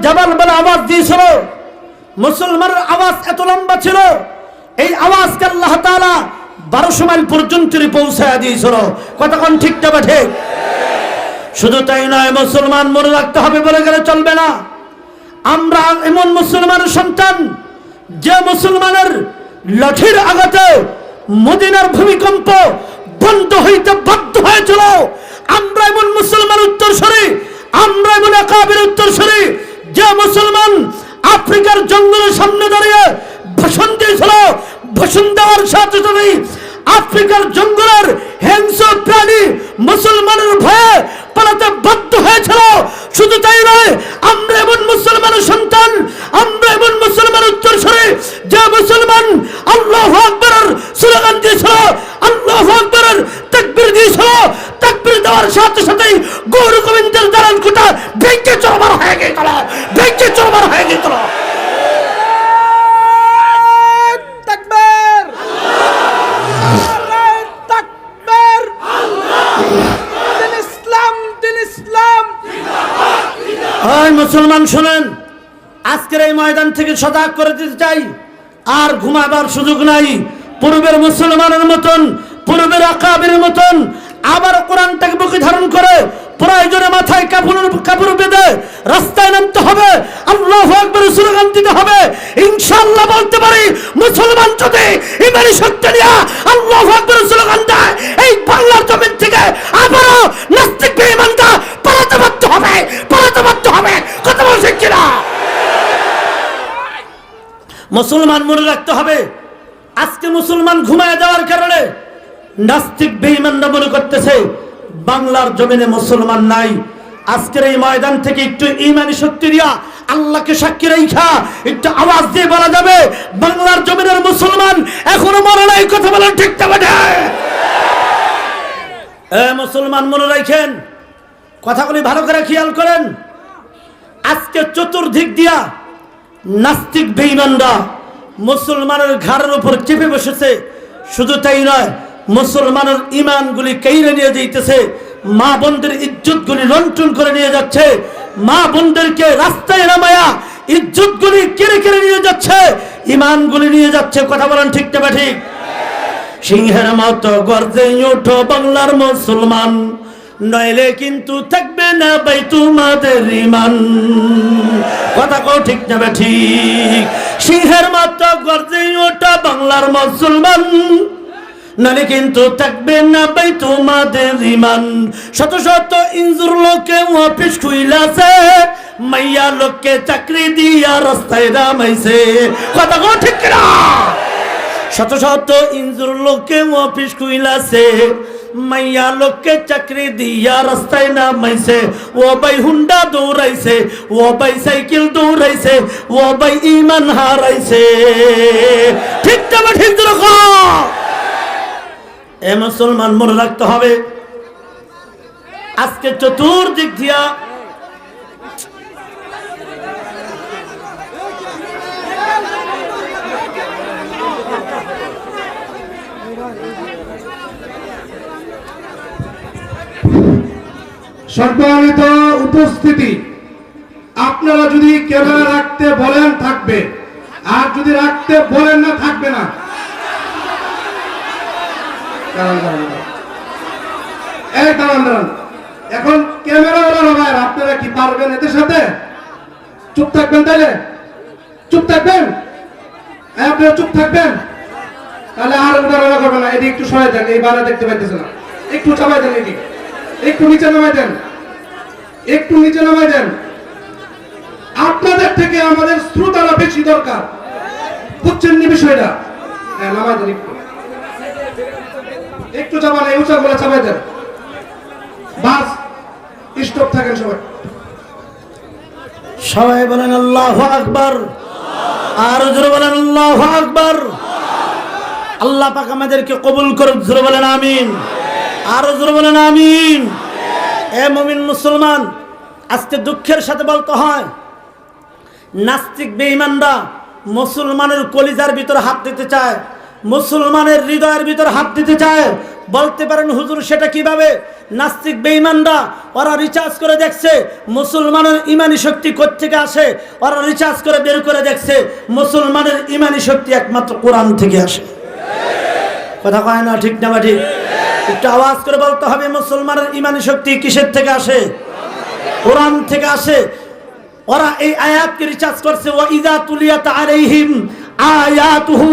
জাবাল বলে আওয়াজ দিয়েছিল, মুসলমানের আওয়াজ এত লম্বা ছিল, এই আওয়াজকে আল্লাহ তাআলা 1200 মাইল পর্যন্ত পৌঁছায় দিয়েছিল। কতক্ষণ ঠিক না ঠিক? শুধু তাই নয়, মুসলমান মনে রাখতে হবে বলে গেলে চলবে না। আমরা এমন মুসলমানের সন্তান যে মুসলমানের লাঠির আঘাতে মদিনার ভূমিকম্প বন্ধ হইতে বাধ্য হয়েছিল। আমরা এমন মুসলমান উত্তরসূরি, আমরা এমন আকাবির উত্তরসূরি যে মুসলমান আফ্রিকার জঙ্গলের সামনে দাঁড়িয়ে ভাষণ দিয়েছিল। ভাষণ দেওয়ার সাথে সাথে আফ্রিকার জঙ্গলের হিংস্র প্রাণী মুসলমানের ভয়ে পালাতে বাধ্য হয়েছিল। শুধু তাই নয়, আমরা এমন মুসলমানের সন্তান, আমরা এমন মুসলমান উত্তরসূরি যে মুসলমান আল্লাহু আকবার স্লোগান দিয়েছিল, আল্লাহু আকবার তাকবীর দিয়েছিল। তাকবীর দেওয়ার সাথে সাথে গৌর গোবিন্দের দালান কোটা ভেঙে চুরমার হয়ে গিয়েছিল, ভেঙে চুরমার হয়ে গিয়েছিল। মুসলমান শুনেন, আজকের এই ময়দান থেকে সজাগ করে দিতে চাই, আর ঘুমাবার সুযোগ নাই। পূর্বের মুসলমানের মতন, পূর্বের আকাবিরের মতন আবার কোরআনটাকে বুকে ধারণ করে প্রয়োজনে মাথায় কাপড় বেঁধে রাস্তায় নামতে হবে, আল্লাহু আকবার স্লোগান দিতে হবে। ইনশাআল্লাহ বলতে পারি, মুসলমান যদি ইমানি শক্তি নিয়ে আল্লাহু আকবার স্লোগান দেয়, এই বাংলার জমিন থেকে আবারও নাস্তিক বেঈমানরা পালাতে বাধ্য হবে, পালাতে বাধ্য হবে। কথা বলছেন কিনা? মুসলমান মনে রাখতে হবে, আজকে মুসলমান ঘুমায় যাওয়ার কারণে নাস্তিক বেঈমানরা মনে করতেছে বাংলার জমিনে মুসলমান নাই। আজকের এই ময়দান থেকে একটু ঈমানি শক্তি দিয়া আল্লাহকে সাক্ষী রেখা একটু আওয়াজ দিয়ে বলা যাবে, বাংলার জমিনের মুসলমান এখনো মরে নাই। কথা বলেন ঠিক না বেঠা? মুসলমান মনে রাখেন, কথাগুলি ভালো করে খেয়াল করেন। আজকে চতুর্দিক দিয়া নাস্তিক বেঈমানরা মুসলমানের ঘাড়ের উপর চেপে বসেছে। শুধু তাই নয়, মুসলমানের ইমানগুলি কেড়ে নিয়ে যাইতেছে, মা বোনদের ইজ্জতগুলি লুণ্ঠন করে নিয়ে যাচ্ছে, মা বোনদেরকে রাস্তায় নামায়া ইজ্জতগুলি কেড়ে কেড়ে নিয়ে যাচ্ছে, ইমানগুলি নিয়ে যাচ্ছে। কথা বলেন ঠিক না ঠিক? সিংহের মতো গর্জে ওঠো বাংলার মুসলমান, নইলে কিন্তু থাকবে না ভাই তোমাদের ঈমান। কথা কও ঠিক না ঠিক? সিংহের মতো গর্জে ওঠো বাংলার মুসলমান, নালে কিন্তু থাকবে না ভাই তোমাদের ঈমান। শত শত ইঞ্জুর লোকে অফিস খুইলাছে, মাইয়া লোককে চাকরি দিয়া রাস্তায় নামাইছে। কথা কও ঠিক না? শত শত ইঞ্জুর লোকে অফিস খুইলাছে, মাইয়া লোককে চাকরি দিয়া রাস্তায় নামাইছে। ও ভাই হুন্ডা দৌড়াইছে, ও ভাই সাইকেল দৌড়াইছে, ও ভাই ঈমান হারাইছে। ঠিক না ঠিক? এ মুসলমান মনে রাখতে হবে, আজকে চতুর্দিক দিয়া সম্মানিত উপস্থিতি, আপনারা যদি ক্যামেরা রাখতে বলেন থাকবে, আর যদি রাখতে বলেন না থাকবে না। এখন ক্যামেরা ওরা, আপনারা কি পারবেন এদের সাথে? চুপ থাকবেন? তাহলে চুপ থাকবেন, আপনারা চুপ থাকবেন। তাহলে আর ওরা করবে না। এদিকে একটু সরাই দেন, এই বারে দেখতে পাইতেছে না। একটু চাপাই দেন, এদিকে একটু নিচে নামাই দেন, একটু নিচে নামাই দেন। আপনাদের থেকে আমাদের শ্রোতারা বেশি দরকার, বুঝছেন নি বিষয়টা? হ্যাঁ, নামাই দেন, একটু চাপান, এই উঁচা করে চাপাই দেন। বাস, স্টপ থাকেন সবাই। সবাই বলেন আল্লাহু আকবার, আর জোরে বলেন আল্লাহু আকবার। আল্লাহ পাক আমাদেরকে কবুল করুক, জোরে বলেন আমিন, আর জোরে বলেন আমিন। এ মুমিন মুসলমান, আজকে দুঃখের সাথে বলতে হয়, নাস্তিক বেঈমানরা মুসলমানের কলিজার ভিতর হাত দিতে চায়, মুসলমানের হৃদয়ের ভিতর হাত দিতে চায়। বলতে পারেন হুজুর সেটা কিভাবে? নাস্তিক বেঈমানরা ওরা রিচার্জ করে দেখছে মুসলমানের ইমানি শক্তি কোত্থেকে আসে। ওরা রিচার্জ করে বের করে দেখছে মুসলমানের ইমানি শক্তি একমাত্র কোরআন থেকে আসে। কথা কয় না ঠিক না ঠিক? একটু আওয়াজ করে বলতে হবে, মুসলমানের ইমানি শক্তি কিসের থেকে আসে? কোরআন থেকে আসে। ওরা এই আয়াতকে রিচার্জ করছে, ওয়া ইযা তুলিয়াত আলাইহিম আয়াতুহু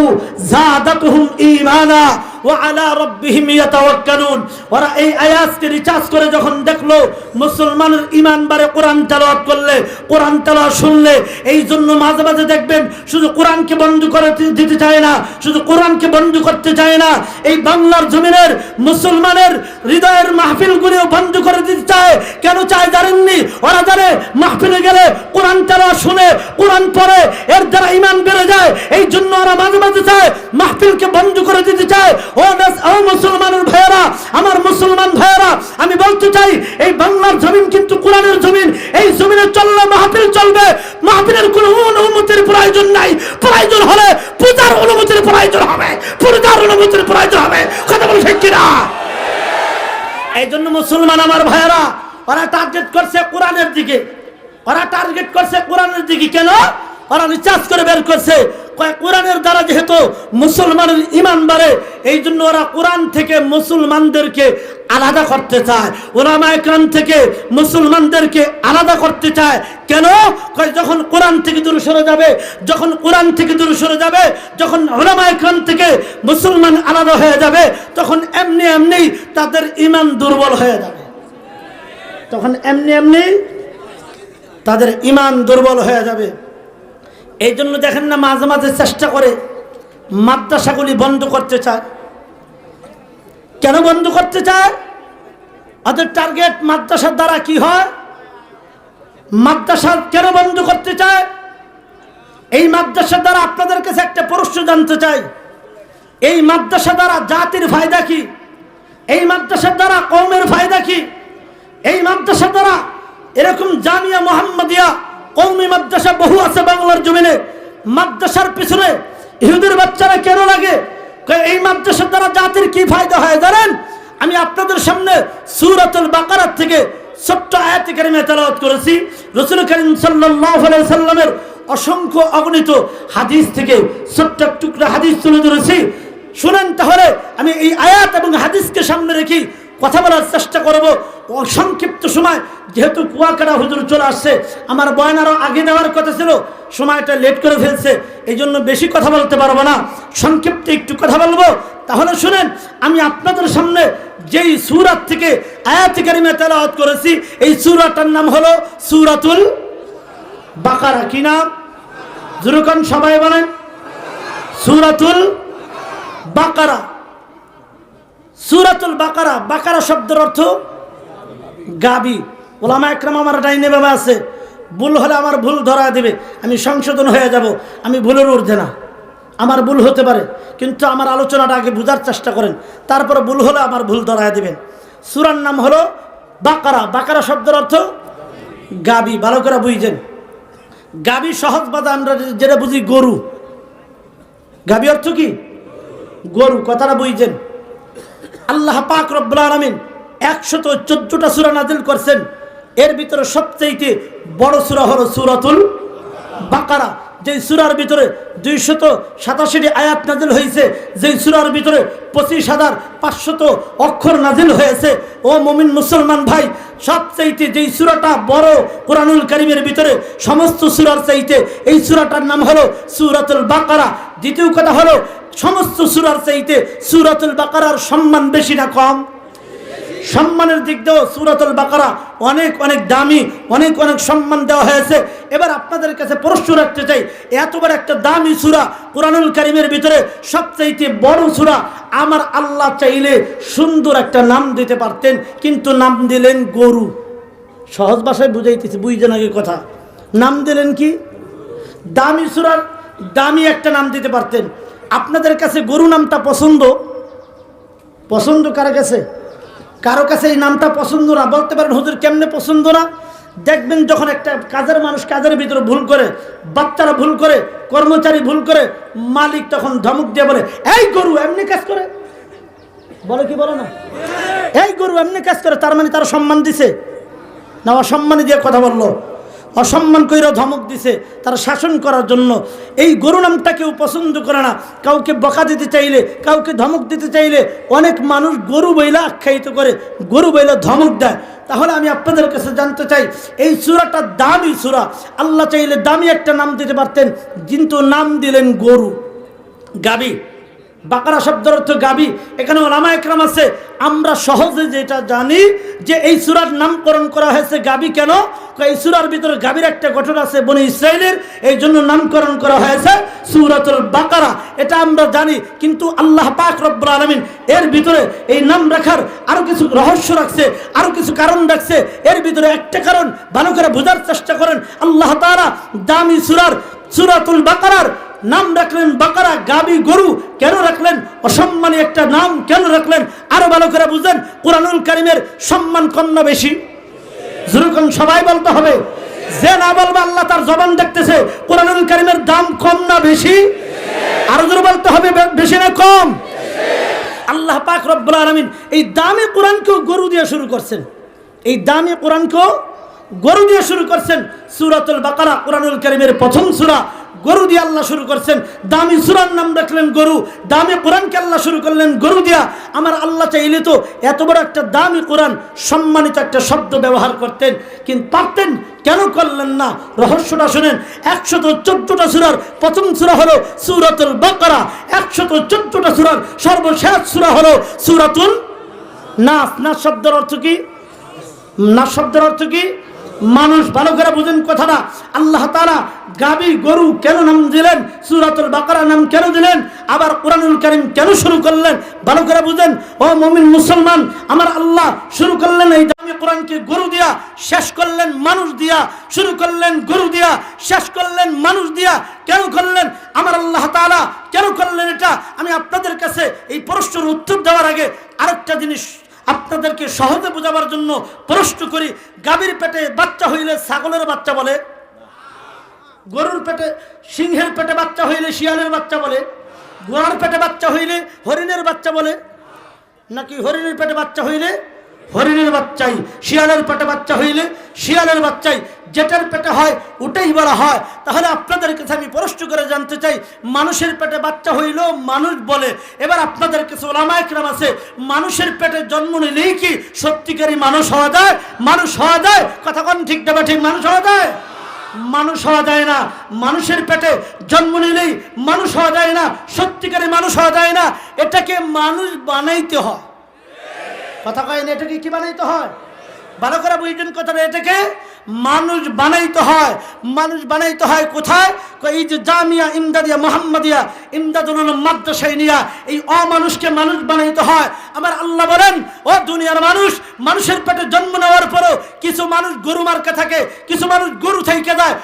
যাদাতুহুম ঈমানা ওয়া আলা রাব্বিহিম ইয়াতাওয়াক্কালুন। ওরা এই আয়াতকে রিচার্জ করে যখন দেখলো মুসলমানের ঈমান বাড়ে কোরআন তেলাওয়াত করলে, কোরআন তেলাওয়াত শুনলে। এই জন্য মাঝে মাঝে দেখবেন শুধু কোরআনকে বন্ধ করে দিতে চায় না, শুধু কোরআনকে বন্ধ করতে চায় না, এই বাংলার জমিনের মুসলমানের হৃদয়ের মাহফিলগুলিও বন্ধ করে দিতে চায়। কেন চায় জানেননি? ওরা জানে মাহফিলে গেলে কোরআন তেলাওয়াত শুনে, কোরআন পড়ে, এর দ্বারা ঈমান বেড়ে যায়। এই জন্য ওরা মাঝে মাঝে চায় মাহফিলকে বন্ধ করে দিতে চায়। ও মুসলমানের ভাইয়েরা, আমার মুসলমান ভাইয়েরা, আমি বলতে চাই এই বাংলার জমিন কিন্তু কোরআনের জমিন। এই জমিনে চললে মাহফিল চলবে। মাহফিলের কোনো অনুমতির প্রয়োজন নাই। প্রয়োজন হলে পূজার অনুমতির প্রয়োজন হবে, পূজার অনুমতির প্রয়োজন হবে। কথা বল ঠিক কিনা? এই জন্য মুসলমান আমার ভাইয়েরা, ওরা টার্গেট করছে কোরআনের দিকে। ওরা টার্গেট করছে কোরআনের দিকে। কেন? ওরা রিচার্জ করে বের করছে কোরআনের দ্বারা যেহেতু মুসলমানের ঈমান বাড়ে, এই জন্য ওরা কোরআন থেকে মুসলমানদেরকে আলাদা করতে চায়, উলামায়ে কেরাম থেকে মুসলমানদেরকে আলাদা করতে চায়। কেন? যখন কোরআন থেকে দূরে সরে যাবে, যখন কোরআন থেকে দূরে সরে যাবে, যখন উলামায়ে কেরাম থেকে মুসলমান আলাদা হয়ে যাবে, তখন এমনি এমনি তাদের ঈমান দুর্বল হয়ে যাবে। তখন এমনি এমনি তাদের ঈমান দুর্বল হয়ে যাবে। এই জন্য দেখেন না মাঝে মাঝে চেষ্টা করে মাদ্রাসাগুলি বন্ধ করতে চায়। কেন বন্ধ করতে চায়? ওদের টার্গেট মাদ্রাসার দ্বারা কি হয়? মাদ্রাসা কেন বন্ধ করতে চায়? এই মাদ্রাসার দ্বারা আপনাদের কাছে একটা প্রশ্ন জানতে চাই, এই মাদ্রাসা দ্বারা জাতির ফায়দা কি? এই মাদ্রাসার দ্বারা কওমের ফায়দা কি? এই মাদ্রাসা দ্বারা এরকম জামিয়া মুহাম্মাদিয়া কওমি মাদ্রাসা বহু আছে বাংলার জমিনে। মাদ্রাসার পিছনে ইহুদির বাচ্চারা কেন লাগে? এই মাদ্রাসার দ্বারা জাতির কি ফায়দা হয় জানেন? আমি আপনাদের সামনে সূরাতুল বাকারা থেকে ছোট্ট আয়াতে কারিমা তেলাওয়াত করেছি। রাসূল করিম সাল্লাল্লাহু আলাইহি সাল্লামের অসংখ্য অগণিত হাদিস থেকে ছোট্ট টুকরা হাদিস তুলে ধরেছি। শুনেন তাহলে আমি এই আয়াত এবং হাদিসকে সামনে রেখে কথা বলার চেষ্টা করব সংক্ষিপ্ত সময়। যেহেতু কুয়াকাটা হুজুর চলে আসছে, আমার বয়ান আরও আগে দেওয়ার কথা ছিল, সময়টা লেট করে ফেলছে, এই জন্য বেশি কথা বলতে পারবো না, সংক্ষিপ্ত একটু কথা বলবো। তাহলে শুনেন, আমি আপনাদের সামনে যেই সূরা থেকে আয়াতে কারিমা তেলাওয়াত করেছি, এই সূরাটার নাম হলো সূরাতুল বাকারা। কি নাম? জুরুকান সবাই বলেন, সূরাতুল বাকারা। সূরাতুল বাকারা, বাকারা শব্দের অর্থ গাবি। ওলামায়ে কেরাম আমার ডাইনে বাবা আছে, ভুল হলে আমার ভুল ধরা দেবে, আমি সংশোধন হয়ে যাব। আমি ভুলের ঊর্ধ্বে না, আমার ভুল হতে পারে, কিন্তু আমার আলোচনাটা আগে বোঝার চেষ্টা করেন, তারপরে ভুল হলে আমার ভুল ধরায় দেবেন। সূরার নাম হলো বাকারা। বাকারা শব্দের অর্থ গাবি। ভালো করে বুঝছেন? গাবি সহজ বাদা আমরা যেটা বুঝি গরু। গাবি অর্থ কি? গরু। কথাটা বুঝছেন? আল্লাহ পাক রব্বুল আলামিন 114টা সূরা নাযিল করছেন। এর ভিতরে সবচেয়ে বড় সূরা হলো সূরাতুল বাকারা, যেই সূরার ভিতরে 287টি আয়াত নাযিল হয়েছে, যেই সূরার ভিতরে 25,500 অক্ষর নাযিল হয়েছে। ও মুমিন মুসলমান ভাই, সবচেয়ে যেই সূরাটা বড় কোরআনুল কারীমের ভিতরে সমস্ত সূরার চাইতে এই সূরাটার নাম হলো সূরাতুল বাকারা। দ্বিতীয় কথা হলো, সমস্ত সূরার চাইতে সূরাতুল বাকারার সম্মান বেশি না কম? সম্মানের দিক দিয়েও সূরাতুল বাকারা অনেক অনেক দামি, অনেক অনেক সম্মান দেওয়া হয়েছে। এবার আপনাদের কাছে প্রশ্ন রাখতে চাই, এত বড় একটা দামি সূরা কোরআনুল কারীমের ভিতরে সবচেয়ে বড় সূরা, আমার আল্লাহ চাইলে সুন্দর একটা নাম দিতে পারতেন, কিন্তু নাম দিলেন গরু। সহজ ভাষায় বুঝাইতেছি, বুঝছেন আগে কথা? নাম দিলেন কি? দামি সূরার দামি একটা নাম দিতে পারতেন। আপনাদের কাছে গরু নামটা পছন্দ? পছন্দ কার কাছে? কারো কাছে এই নামটা পছন্দ না। বলতে পারেন হুজুর কেমনে পছন্দ না? দেখবেন যখন একটা কাজের মানুষ কাজের ভিতরে ভুল করে, বাচ্চারা ভুল করে, কর্মচারী ভুল করে, মালিক তখন ধমক দিয়ে বলে, এই গরু এমনি কাজ করে, বলে কি বলে না? এই গরু এমনি কাজ করে, তার মানে তারা সম্মান দিছে না অসম্মানে দিয়ে কথা বললো? অসম্মান কইরা ধমক দিছে তারা শাসন করার জন্য। এই গরু নামটা কেউ পছন্দ করে না। কাউকে বকা দিতে চাইলে, কাউকে ধমক দিতে চাইলে অনেক মানুষ গরু বইলা আখ্যায়িত করে, গরু বইলা ধমক দেয়। তাহলে আমি আপনাদের কাছে জানতে চাই, এই সূরাটা দামি সূরা। আল্লাহ চাইলে দামি একটা নাম দিতে পারতেন, কিন্তু নাম দিলেন গরু, গাবি। বাকারা শব্দের অর্থ গাবি। এখানে ওলামা একরাম আছে, আমরা সহজে যেটা জানি যে এই সূরার নামকরণ করা হয়েছে গাবি কেন? এই সূরার ভিতরে গাবির একটা গঠন আছে বনি ইসরাইলের, এই জন্য নামকরণ করা হয়েছে সূরাতুল বাকারা। এটা আমরা জানি, কিন্তু আল্লাহ পাক রব্বুল আলামিন এর ভিতরে এই নাম রাখার আরো কিছু রহস্য রাখছে, আরো কিছু কারণ রাখছে। এর ভিতরে একটা কারণ ভালো করে বোঝার চেষ্টা করেন। আল্লাহ তাআলা দামি সূরাতুল বাকারার নাম রাখলেন বাকারা, গাবি, গরু কেন রাখলেন? অসম্মানী একটা নাম কেন রাখলেন? আরো ভালো করে বুঝেন। কুরআনুল কারীমের সম্মান কম না বেশি? যেরকম সবাই বলতে হবে, যে না বলবে আল্লাহ তার জবান দেখতেছে। কুরআনুল কারীমের দাম কম না বেশি? আরো জোরে বলতে হবে, বেশি না কম? আল্লাহ পাক রব্বুল আলামিন এই দামি কোরআনকেও গরু দিয়ে শুরু করছেন। এই দামি কোরআনকেও গরু দিয়ে শুরু করছেন। সূরাতুল বাকারা কুরআনুল কারীমের প্রথম সূরা, গরু দিয়ে আল্লাহ শুরু করছেন। দামি সূরার নাম রাখলেন গরু, দামি কোরআনকে আল্লাহ শুরু করলেন গরু দিয়া। আমার আল্লাহ চাইলে তো এত বড় একটা দামি কোরআন, সম্মানিত একটা শব্দ ব্যবহার করতেন, কিন্তু পারতেন, কেন করলেন না? রহস্যটা শুনেন। 114টা সূরার প্রথম সূরা হলো সূরাতুল বাকারা, 114টা সূরার সর্বশেষ সূরা হলো সূরাতুল নাস। নাস শব্দের অর্থ কি? নাস শব্দের অর্থ কি? মানুষ। ভালো করে বুঝেন কথাটা। আল্লাহ তাআলা গাবি, গরু কেন নাম দিলেন? সূরাতুল বাকারা নাম কেন দিলেন? আবার কুরআনুল কারীম কেন শুরু করলেন? ভালো করে বুঝেন। ও মুমিন মুসলমান, আমার আল্লাহ শুরু করলেন এই দামি কোরআনকে গরু দিয়া, শেষ করলেন মানুষ দিয়া। শুরু করলেন গরু দিয়া, শেষ করলেন মানুষ দিয়া। কেন করলেন আমার আল্লাহ তাআলা? কেন করলেন এটা? আমি আপনাদের কাছে এই প্রশ্নের উত্তর দেওয়ার আগে আরেকটা জিনিস আপনাদেরকে সহজে বোঝাবার জন্য প্রশ্ন করি। গাভীর পেটে বাচ্চা হইলে ছাগলের বাচ্চা বলে? গরুর পেটে, সিংহের পেটে বাচ্চা হইলে শিয়ালের বাচ্চা বলে? ঘোড়ার পেটে বাচ্চা হইলে হরিণের বাচ্চা বলে? নাকি হরিণের পেটে বাচ্চা হইলে হরিণের বাচ্চাই, শিয়ালের পেটে বাচ্চা হইলে শিয়ালের বাচ্চাই? যেটার পেটে হয় ওটাই বলা হয়। তাহলে আপনাদের কাছে আমি প্রশ্ন করে জানতে চাই, মানুষের পেটে বাচ্চা হইলেও মানুষ বলে। এবার আপনাদের কাছে ওলামা একরাম আছে, মানুষের পেটে জন্ম নিলেই কি সত্যিকারী মানুষ হওয়া যায়? মানুষ হওয়া যায়? কথা কোন ঠিক দেবে ঠিক? মানুষ হওয়া যায়? মানুষ হওয়া যায় না। মানুষের পেটে জন্ম নিলেই মানুষ হওয়া যায় না, সত্যিকারী মানুষ হওয়া যায় না। এটাকে মানুষ বানাইতে হয়। কথা কয় না? এটাকে কি বানাইতে হয়? ভালো করে বুঝবেন কথাটা। এটাকে মানুষ বানাইতে হয়। মানুষ বানাইতে হয় কোথায়? এই যে জামিয়া ইমদাদিয়া মুহাম্মাদিয়া ইমদাদুল উলুম মাদ্রাসায় নিয়া এই অমানুষকে মানুষ বানাইতে হয়। আমার আল্লাহ বলেন, ও দুনিয়ার মানুষ, মানুষের পেটে জন্ম নেওয়ার পরও কিছু মানুষ গরু মার্কা থাকে, কিছু মানুষ গরু থেকে যায়।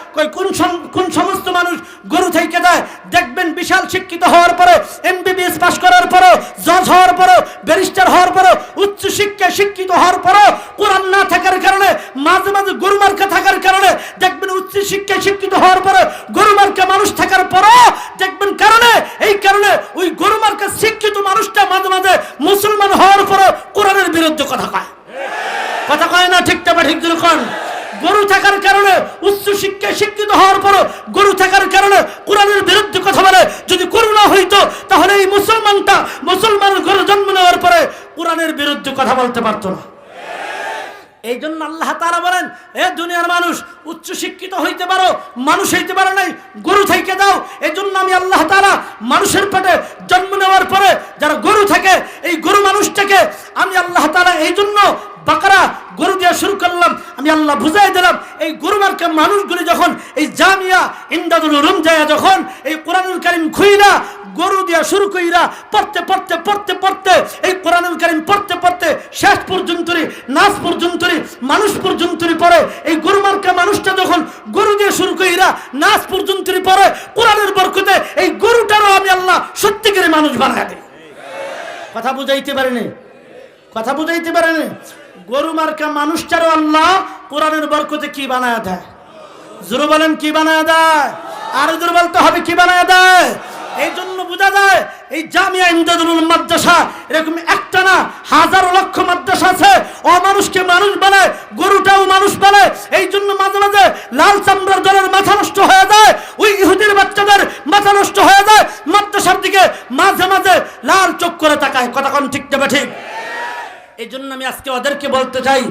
কোন সমস্ত মানুষ গরু থেকে যায়? দেখবেন বিশাল শিক্ষিত হওয়ার পরে, MBBS পাস করার পরও, জজ হওয়ার পরও, ব্যারিস্টার হওয়ার পরও, উচ্চ শিক্ষায় শিক্ষিত হওয়ার পরও কোরআন না থাকার কারণে, মাঝে মাঝে গরু মার্কা থাকার কারণে দেখবেন, উচ্চ শিক্ষায় শিক্ষিত হওয়ার পরে গরু মার্কা মানুষ থাকার পরও দেখবেন কারণে, এই কারণে ওই গরু মার্কা শিক্ষিত মানুষটা মাঝে মাঝে মুসলমান হওয়ার পরও কোরআনের বিরুদ্ধে কথা কয়। কথা কয় না? ঠিক তবে ঠিক যেরকম গরু থাকার কারণে, উচ্চ শিক্ষায় শিক্ষিত হওয়ার পরও গরু থাকার কারণে কোরআনের বিরুদ্ধে কথা বলে। যদি গরু না হইতো তাহলে এই মুসলমানের ঘরে জন্ম নেওয়ার পরে কোরআনের বিরুদ্ধে কথা বলতে পারতো না। এই জন্য আল্লাহ তাআলা বলেন, এ দুনিয়ার মানুষ, উচ্চ শিক্ষিত হইতে পারো, মানুষ হইতে পারো নাই, গরু থেকে দাও। এই জন্য আমি আল্লাহ তাআলা মানুষের পেটে জন্ম নেওয়ার পরে যারা গরু থাকে, এই গরু মানুষটাকে আমি আল্লাহ তাআলা এই জন্য বাকারা গরু দিয়ে শুরু করলাম। আমি আল্লাহ বুঝাই দিলাম, এই গরু মার্কা মানুষগুলি যখন এই জামিয়া ইমদাদুল উলুম যায়, যখন এই কোরআনুল কারীম খুইলা গরু দিয়া শুরু কইরা পড়তে পড়তে পড়তে পড়তে এই কোরআনুল কারীম পড়তে পড়তে শেষ পর্যন্তই, নাস পর্যন্তই, মানুষ পর্যন্তই পড়ে। এই গরু মার্কা মানুষটা যখন গরু দিয়ে শুরু কইরা নাস পর্যন্তই পড়ে, কোরআনের বরকতে এই গরুটারও আমি আল্লাহ সত্যিকারের মানুষ বানায় দেই। কথা বুঝাইতে পারেনি? কথা বুঝাইতে পারেনি? গরু মার্কা মানুষটারও আল্লাহ কোরআনের বরকতে কি বানায় দেয়? জোরে বলেন কি বানায় দেয়? আর জোরে বলতে হবে কি বানায় দেয়? এই জন্য বোঝা যায় এই জামিয়া ইমদাদুল মাদ্রাসা এরকম একটা না, হাজারো লক্ষ মাদ্রাসা আছে। অমানুষকে মানুষ বানায়, গরুটাও মানুষ বানায়। এই জন্য মাঝে মাঝে লাল চামড়ার দলের মাথা নষ্ট হয়ে যায়, ওই ইহুদির বাচ্চাদের মাথা নষ্ট হয়ে যায়, মাদ্রাসার দিকে মাঝে মাঝে লাল চোখ করে তাকায়। কথা কোন ঠিক না ঠিক? এই জন্য আমি আজকে ওদেরকে বলতে চাই,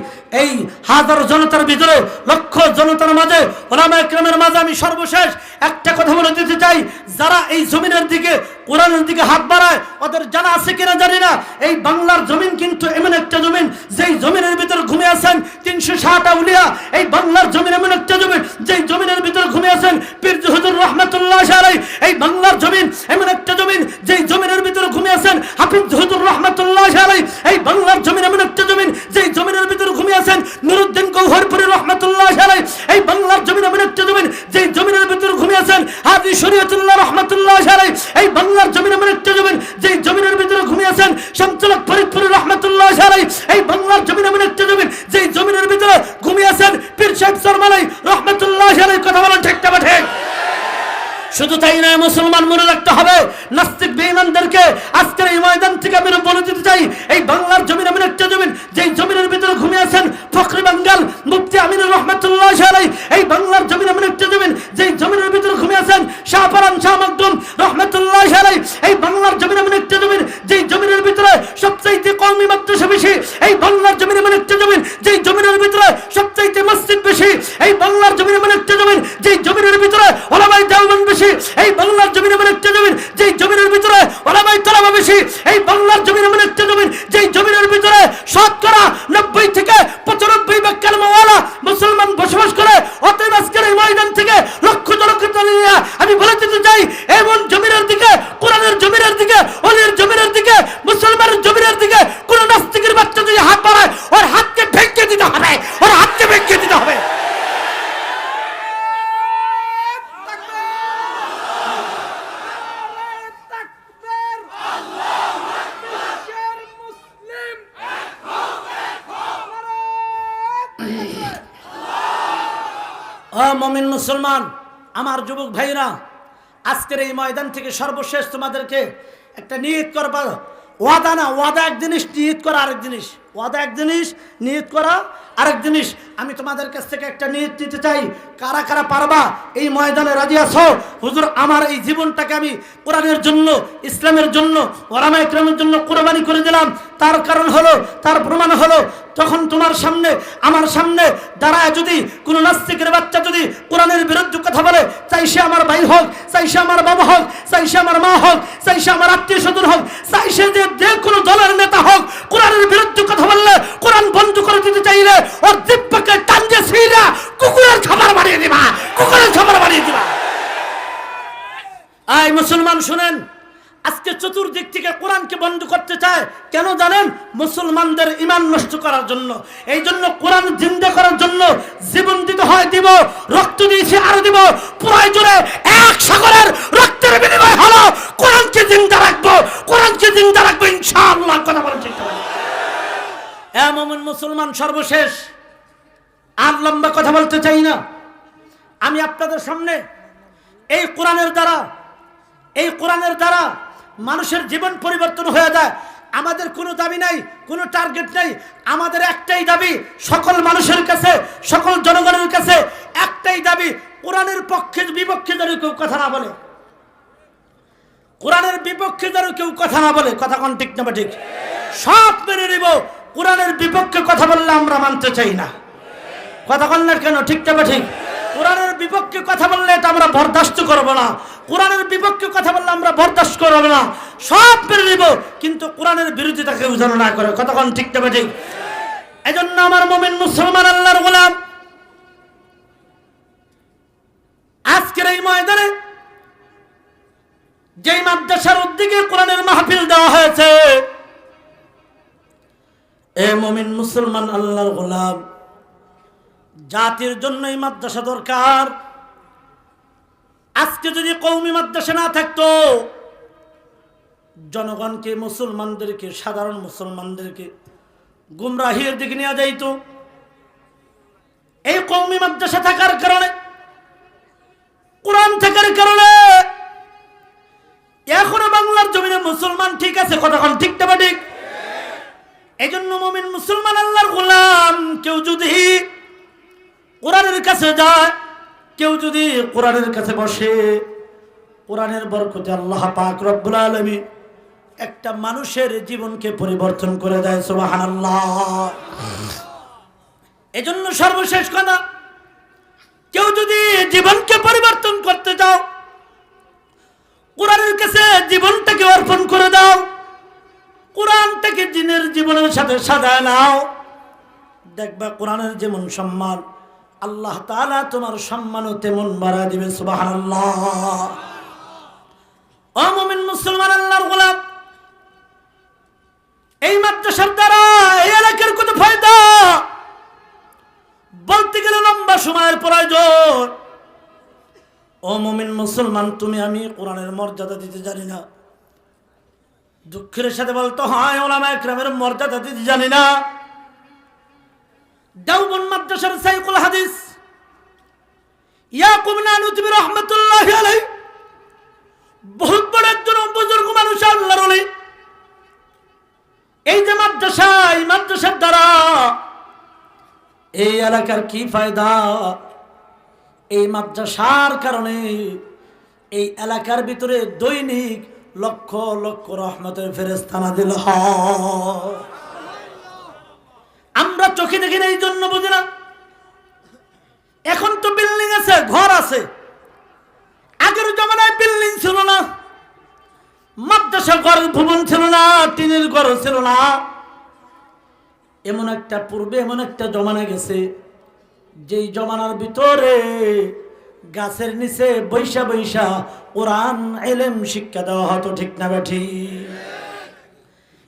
এই হাজারো জনতার ভিতরে, লক্ষ জনতার মাঝে, ওলামা ইকরামের মাঝে আমি সর্বশেষ একটা কথা বলে দিতে চাই, যারা এই জমিনের দিকে, কোরআনের দিকে হাত বাড়ায়, ওদের জানা আছে কিনা জানি না, এই বাংলার জমিন কিন্তু এমন একটা জমিন যেই জমিনের ভিতরে ঘুমিয়ে আছেন 360 আউলিয়া। এই বাংলার জমিন এমন একটা জমিন যেই জমিনের ভিতরে ঘুমিয়ে আছেন পীর হুজুর রহমাতুল্লাহ আলাইহি। এই বাংলার জমিন এমন একটা জমিন যেই জমিনের ভিতরে ঘুমিয়ে আছেন হাফিজ হুজুর রহমাতুল্লাহ আলাইহি। এই বাংলার জমিন এমন একটা জমিন যেই জমিনের ভিতরে ঘুমিয়ে আছেন নুরুদ্দিন গৌহরপুরী রহমাতুল্লাহ আলাইহি। এই বাংলার জমিন এমন একটা জমিন যেই জমিনের ভিতরে ঘুমিয়ে আছেন হাজী শরীয়তুল্লাহ রহমাতুল্লাহ আলাইহি। এই বাংলার জমিন এমন একটা জমিন যেই জমিনের ভিতরে ঘুমিয়ে আছেন শামসুল হক ফরিদপুরী রহমাতুল্লাহ আলাইহি। এই বাংলার জমিন এমন একটা জমিন যেই জমিনের ভিতরে ঘুমিয়ে আছেন পীর সাহেব সরমালাই রহমাতুল্লাহ আলাইহি। কথা বলেন ঠিক না ঠিক? শুধু তাই নয়, মুসলমান মনে রাখতে হবে, নাস্তিক বেঈমানদেরকে আজকের এই ময়দান থেকে আমি বলে দিতে চাই, এই বাংলার জমিন এমন একটা জমিন যেই জমিনের ভিতরে ঘুমিয়ে আছেন ফখরে বাঙ্গাল মুফতি আমিনুর রহমাতুল্লাহ আলাইহি। এই বাংলার জমিন এমন একটা জমিন যেই জমিনের ভিতরে ঘুমিয়ে আছেন শাহপরান শাহ মাকদুম রহমাতুল্লাহ আলাইহি। এই বাংলার জমিন এমন একটা জমিন যেই জমিনের ভিতরে সবচাইতে কওমি মাদ্রাসা বেশি। এই বাংলার জমিন এমন একটা জমিন যেই জমিনের ভিতরে সবচাইতে মসজিদ বেশি। এই বাংলার জমিন এমন একটা জমিন যেই জমিনের ভিতরে ওলামায়ে দেওবন্দ বেশি। এই বাংলার জমিন এমন একটা জমিন যেই জমিনের ভিতরে ওলামায়ে তালাবা বেশি। এই বাংলার জমিন এমন একটা জমিন যেই জমিনের ভিতরে শতকরা 90 থেকে 95 ভাগ কালেমাওয়ালা মুসলমান বসবাস করে। অতএব আজকের এই ময়দান থেকে লক্ষ জনতা নিয়ে আমি বলে দিতে চাই, এমন জমিনের দিকে, কোরআনের জমিনের দিকে, ওলির জমিনের দিকে, মুসলমানের জমিনের দিকে কোন নাস্তিকের বাচ্চা যদি হাত বাড়ায় ওর হাতকে ভেঙে দিতে হবে, ওর হাতকে ভেঙে দিতে হবে। মুমিন মুসলমান, আমার যুবক ভাইরা, আজকের এই ময়দান থেকে সর্বশেষ তোমাদেরকে একটা নিয়ত করবা। ওয়াদা না, ওয়াদা এক জিনিস, নিয়ত করা আরেক জিনিস। ওয়াদা এক জিনিস, নিয়ত করা আরেক জিনিস। আমি তোমাদের কাছ থেকে একটা নিয়ত দিতে চাই, কারা কারা পারবা এই ময়দানে রাজি আছো? হুজুর, আমার এই জীবনটাকে আমি কোরআনের জন্য, ইসলামের জন্য, ওলামায়ে ইকরামের জন্য কোরবানি করে দিলাম। তার কারণ হলো, তার প্রমাণ হলো, তখন তোমার সামনে, আমার সামনে দাঁড়ায় যদি কোনো নাস্তিকের বাচ্চা যদি কোরআনের বিরুদ্ধে কথা বলে, চাই সে আমার ভাই হোক, চাই সে আমার বাবা হোক, চাই সে আমার মা হোক, চাই সে আমার আত্মীয় স্বজন হোক, চাই সে যে কোনো দলের নেতা হোক, কোরআনের বিরুদ্ধে কথা বললে, কোরআন বন্ধ করে দিতে চাইলে ওর জিহ্বাকে টান দিয়ে ছিঁড়া কুকুরের খাবার বানিয়ে দিবা, কুকুরের খাবার বানিয়ে দিবা। আয় মুসলমান শুনেন, আজকে চতুর্দিক থেকে কোরআনকে বন্ধ করতে চায় কেন জানেন? মুসলমানদের ঈমান নষ্ট করার জন্য। এই জন্য কোরআন জিন্দা করার জন্য জীবন দিতে হয়, দিব, রক্ত দিয়েছি আরো দিব, প্রয়োজনে এক সাগরের রক্তের বিনিময় হলো কোরআনকে জিন্দা রাখবো, কোরআনকে জিন্দা রাখবো ইনশাআল্লাহ। কথা বলেন ঠিক না? মুমিন মুসলমান, সর্বশেষ আর লম্বা কথা বলতে চাই না, আমি আপনাদের সামনে এই কোরআনের দ্বারা মানুষের জীবন পরিবর্তন হয়ে যায়। আমাদের কোনো দাবি নাই, কোনো টার্গেট নাই, আমাদের একটাই দাবি, সকল মানুষের কাছে, সকল জনগণের কাছে একটাই দাবি, কোরআনের পক্ষে বিপক্ষে যেন কেউ কথা না বলে, কোরআনের বিপক্ষে যেন কেউ কথা না বলে। কথা কোন ঠিক না ঠিক? সব মেনে নিব, কোরআনের বিপক্ষে কথা বললে আমরা মানতে চাই না। কথা বল না কেন? ঠিক না ঠিক? কোরআনের বিপক্ষে কথা বললে এটা আমরা বরদাস্ত করব না, কোরআনের বিপক্ষে কথা বললে আমরা বরদাস্ত করব না, সব মেনে নিব, কিন্তু কোরআনের বিরোধিতা কেউ যেন না করে। কথা কোন ঠিক না ঠিক? এজন্য আমার মুমিন মুসলমান আল্লাহর গোলাম, আজকের এই ময়দানে যেই মাদ্রাসার উদ্যোগে কোরআনের মাহফিল দেওয়া হয়েছে, এ মুমিন মুসলমান আল্লাহর গোলাম, জাতির জন্য এই মাদ্রাসা দরকার। আজকে যদি কওমি মাদ্রাসা না থাকতো, জনগণকে, মুসলমানদেরকে, সাধারণ মুসলমানদেরকে গুমরাহির দিকে নিয়ে যাইত। এই কওমি মাদ্রাসা থাকার কারণে, কোরআন থাকার কারণে মুসলমান ঠিক আছে, কথা কোন ঠিক না ঠিক? এই জন্য মুমিন মুসলমান আল্লাহর গোলাম কেউ যদি কোরআনের কাছে যায়, কেউ যদি কোরআনের কাছে বসে, কোরআনের বরকতে আল্লাহ পাক রব্বুল আলামিন একটা মানুষের জীবনকে পরিবর্তন করে দেয়। সুবহানাল্লাহ। এজন্য সর্বশেষ কথা, কেউ যদি জীবনকে পরিবর্তন করতে চাও, কোরআনের কাছে জীবনটাকে অর্পণ করে দাও, কোরআনটাকে জিনের জীবনের সাথে সাজায় নাও, দেখবা কোরআনের যেমন সম্মান আল্লাহ তাআলা তোমার সম্মানও তেমন বাড়ায় দিবে। সুবহানাল্লাহ। ও মুমিন মুসলমান আল্লাহর গোলাম, এই মাদ্রাসার দ্বারা এই এলাকার কত ফায়দা বলতে গেলে লম্বা সময়ের প্রয়োজন। ও মুমিন মুসলমান, তুমি আমি কোরআনের মর্যাদা দিতে জানি না, দুঃখের সাথে বলতে হয় উলামায়ে কেরামের মর্যাদা দিতে জানি না। দেওবন্দ মাদ্রাসার শাইখুল হাদিস ইয়াকুব নানুতুবি রাহমাতুল্লাহি আলাইহি বহুত বড় একজন বুজুর্গ মানুষ, আল্লাহর ওলি। এই যে মাদ্রাসা, এই মাদ্রাসার দ্বারা এই এলাকার কি ফায়দা? এই মাদ্রাসার কারণে এই এলাকার ভিতরে দৈনিক লক্ষ লক্ষ রহমতের ফেরেশতা নাযিল হয়। আমরা চোখে দেখি না, এই জন্য বুঝি না। এখন তো বিল্ডিং আছে, ঘর আছে, আগের জমানায় বিল্ডিং ছিল না, মাদ্রাসা ঘর ভবন ছিল না, টিনের ঘর ছিল না। এমন একটা পূর্বে এমন একটা জমানা গেছে, যেই জমানার ভিতরে গাছের নিচে বৈশা বৈশা কোরআন ইলম শিক্ষা দেওয়া হতো। ঠিক না বেঠি?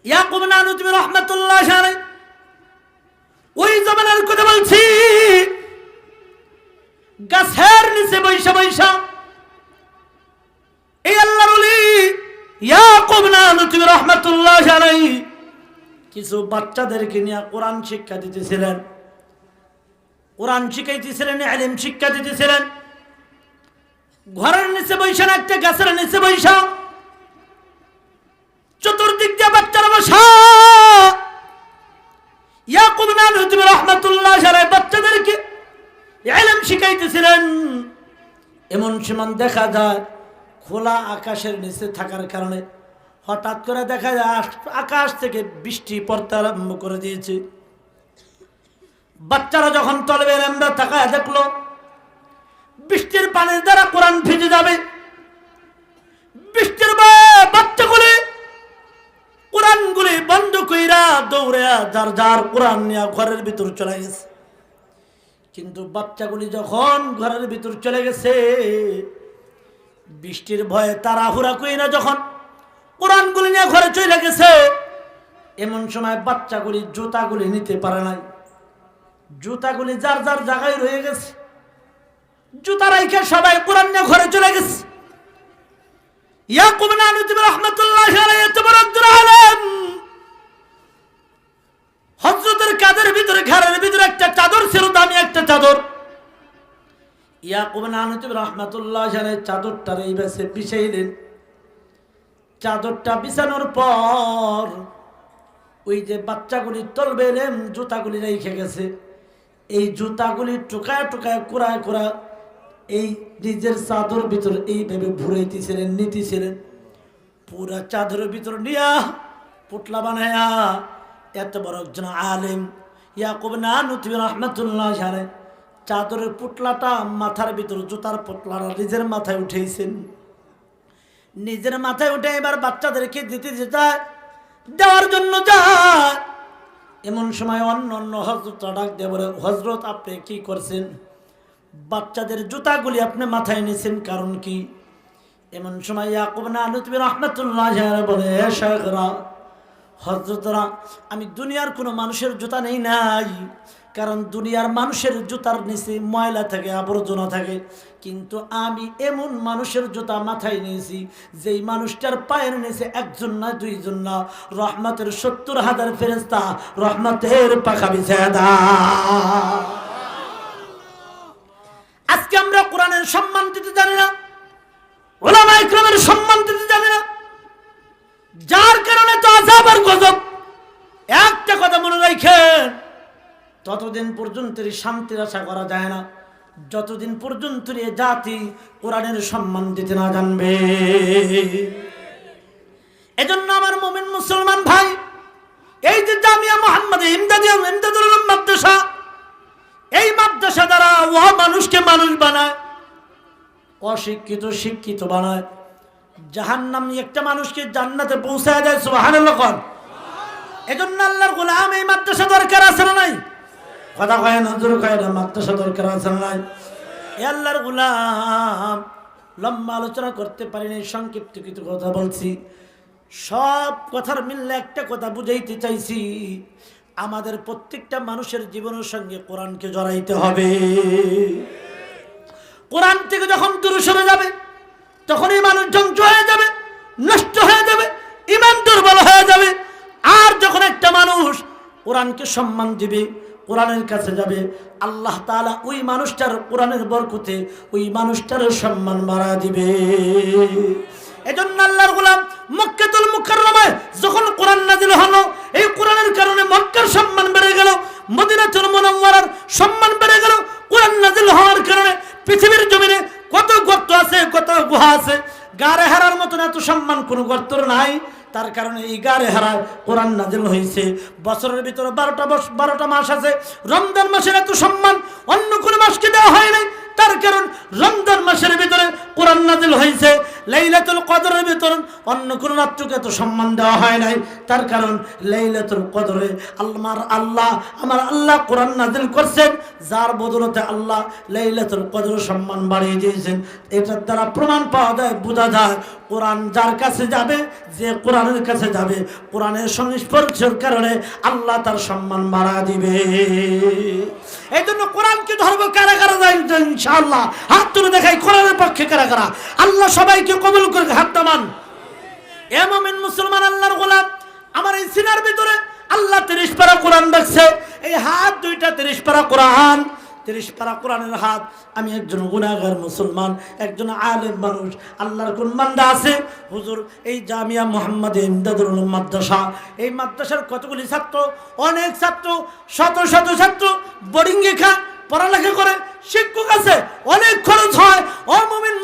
ইয়াকুব নানুতুবি রাহমাতুল্লাহি আলাইহি ওই জমানার কথা বলছি। গাছের নিচে বৈশা বৈশা এই আল্লাহর ওলি ইয়াকুব নানুতুবি রাহমাতুল্লাহি আলাইহি কিছু বাচ্চাদেরকে নিয়ে কোরআন শিক্ষা দিতেছিলেন, কোরআন শিখাইতেছিলেন, ইলম শিক্ষা দিতেছিলেন। ঘরের নিচে বৈশা না, একটা গাছের নিচে বৈশা, চতুর্দিক দিয়ে বাচ্চারা বসা। ইয়াকুব নানুতুবি রাহমাতুল্লাহি আলাইহি বাচ্চাদেরকে ইলম শিখাইতেছিলেন। এমন সময় দেখা যায় খোলা আকাশের নিচে থাকার কারণে হঠাৎ করে দেখা যায় আকাশ থেকে বৃষ্টি পড়তে আরম্ভ করে দিয়েছে। বাচ্চারা যখন তলবে এলেমরা তাকায় দেখলো বৃষ্টির পানির দ্বারা কোরআন ভিজে যাবে। বৃষ্টির বাচ্চাগুলি কোরআনগুলি বন্ধ কইরা দৌড়ে যার যার কোরআন নিয়ে ঘরের ভিতর চলে গেছে। কিন্তু বাচ্চাগুলি যখন ঘরের ভিতর চলে গেছে, বৃষ্টির ভয়ে তাড়াহুড়া কইরা যখন কোরআনগুলি নিয়ে ঘরে চলে গেছে, এমন সময় বাচ্চাগুলি জুতাগুলি নিতে পারে নাই। জুতাগুলি যার যার জায়গায় রয়ে গেছে, জুতা রাইখে সবাই কোরআন নিয়ে ঘরে চলে গেছে। ইয়াকুব নানুতুবি রাহমাতুল্লাহি আলাইহি এত বড় একজন আলেম, হযরতের কাঁধের ভিতরে ঘরের ভিতরে একটা চাদর ছিল, দামি একটা চাদর। ইয়াকুব নানুতুবি রাহমাতুল্লাহি আলাইহি চাদরটার এই পাশে বিছাইলেন। চাদরটা বিছানোর পর ওই যে বাচ্চাগুলি তলবে এলেম জুতাগুলি রেখে গেছে, এই জুতাগুলি টুকায় টুকায় কুড়ায় কুড়া এই নিজের চাদর ভিতর এইভাবে ভুরাইতেছিলেন, নিতেছিলেন। পুরা চাদরের ভিতর নিয়া পুটলা বানায়া এত বড় একজন আলেম ইয়াকুব নানুতুবি রাহমাতুল্লাহি আলাইহি চাদরের পুটলাটা মাথার ভিতর, জুতার পুটলাটা নিজের মাথায় উঠেছেন। নিজের মাথায় উঠে এবার বাচ্চাদেরকে দিতে যায়, দেওয়ার জন্য যায়। এমন সময় অন্য অন্য হযরতরা ডাক দিয়ে বলে, হযরত আপনি কি করছেন? বাচ্চাদের জুতাগুলি আপনি মাথায় নিয়েছেন, কারণ কি? এমন সময় ইয়াকুব নানুতুবি রাহমাতুল্লাহি আলাইহি বলে, শায়খরা, হযরতরা, আমি দুনিয়ার কোনো মানুষের জুতা নেই নাই, কারণ দুনিয়ার মানুষের জুতার নিচে ময়লা থাকে, আবর্জনা থাকে, কিন্তু আমি এমন মানুষের জুতা মাথায় নিয়েছি যেই মানুষটার পায়ের নিচে একজন না দুইজন না রহমতের ৭০,০০০ ফেরেশতা রহমতের পাখা বিছায়া দেয়। আজকে আমরা কোরআনের সম্মান দিতে জানি না, উলামায়ে কেরামের সম্মান দিতে জানি না। ততদিন পর্যন্ত শান্তির আশা করা যায় না, যতদিন পর্যন্ত এ জাতি কোরআনের সম্মান দিতে না জানবে। এজন্য আমার মুমিন মুসলমান ভাই, এই যে জামিয়া মুহাম্মাদিয়া ইমদাদুল উলুম মাদ্রাসা, এই মাদ্রাসা দ্বারা ও মানুষকে মানুষ বানায়, অশিক্ষিত শিক্ষিত বানায়, জাহান্নামী একটা মানুষকে জান্নাতে পৌঁছায় দেয়। সুবহানাল্লাহ। এজন্য আল্লাহর গোলাম, এই মাদ্রাসা দরকার আছে না নাই? কথা কয় না, জোর কয় না, মাদ্রাসা দরকার আছে না নাই? এ আল্লাহর গোলাম, লম্বা আলোচনা করতে পারিনি, সংক্ষিপ্ত কিছু কথা বলছি। সব কথার মিললে একটা কথা বুঝাইতে চাইছি, আমাদের প্রত্যেকটা মানুষের জীবনের সঙ্গে কোরআনকে জড়াইতে হবে। কোরআন থেকে যখন দূরে সরে যাবে, তখনই মানুষ ধ্বংস হয়ে যাবে, নষ্ট হয়ে যাবে, ঈমান দুর্বল হয়ে যাবে। আর যখন একটা মানুষ কোরআনকে সম্মান দিবে, কোরআনের কাছে যাবে, আল্লাহ তাআলা ওই মানুষটার কোরআনের বরকতে ওই মানুষটার সম্মান বাড়া দিবে। এজন্য আল্লাহর গোলাম মক্কাতুল মুকাররমায় যখন কোরআন নাযিল হলো, এই কোরআনের কারণে মক্কার সম্মান বেড়ে গেল, মদিনাতুল মুনাওয়ারার সম্মান বেড়ে গেল। কোরআন নাযিল হওয়ার কারণে পৃথিবীর জমিনে কত গর্ত আছে, কত গুহা আছে, গারে হারার মতন এত সম্মান কোনো গর্ত নাই। তার কারণে এই গারে হারায় কোরআন নাযিল হয়েছে। বছরের ভিতরে 12টা মাস আছে, রমজান মাসের এত সম্মান অন্য কোনো মাসকে দেওয়া হয় নাই। তার কারণ রমজান মাসের ভিতরে কোরআন নাযিল হয়েছে। লাইলাতুল কদরের ভিতরে অন্য কোন রাত্রিকে এত সম্মান দেওয়া হয় নাই। তার কারণ লাইলাতুল কদরে আমার আল্লাহ কোরআন নাযিল করছেন, যার বদলতে আল্লাহ লাইলাতুল কদরের সম্মান বাড়িয়ে দিয়েছেন। এটার দ্বারা প্রমাণ পাওয়া যায়, বোঝা যায় কোরআন যার কাছে যাবে, যে কোরআনের কাছে যাবে, কোরআনের সংস্পর্শের কারণে আল্লাহ তার সম্মান বাড়া দিবে। এই জন্য কোরআনকে ধরবো কারা কারা যায় ইনশাআল্লাহ, হাত তুলে দেখাই কোরআনের পক্ষে কারা কারা। আল্লাহ সবাইকে কবুল করে, হাত নামান। এ মুমিন মুসলমান আল্লাহর গোলাম, আমার এই সিনার ভিতরে আল্লাহ 30 পারা কোরআন রাখছে। এই হাত দুইটা 30 পারা কোরআন, 30 পারা কোরআনের হাত। আমি একজন গুনাহগার মুসলমান, একজন আলেম মানুষ, আল্লাহর কোন বান্দা আছে হুজুর এই জামিয়া মুহাম্মাদিয়া ইমদাদুল উলুম মাদ্রাসা, এই মাদ্রাসার কতগুলি ছাত্র, অনেক ছাত্র, শত শত ছাত্র বোর্ডিং এ পড়ালেখা করে, শিক্ষক আছে, অনেক খরচ হয়। ও মুমিন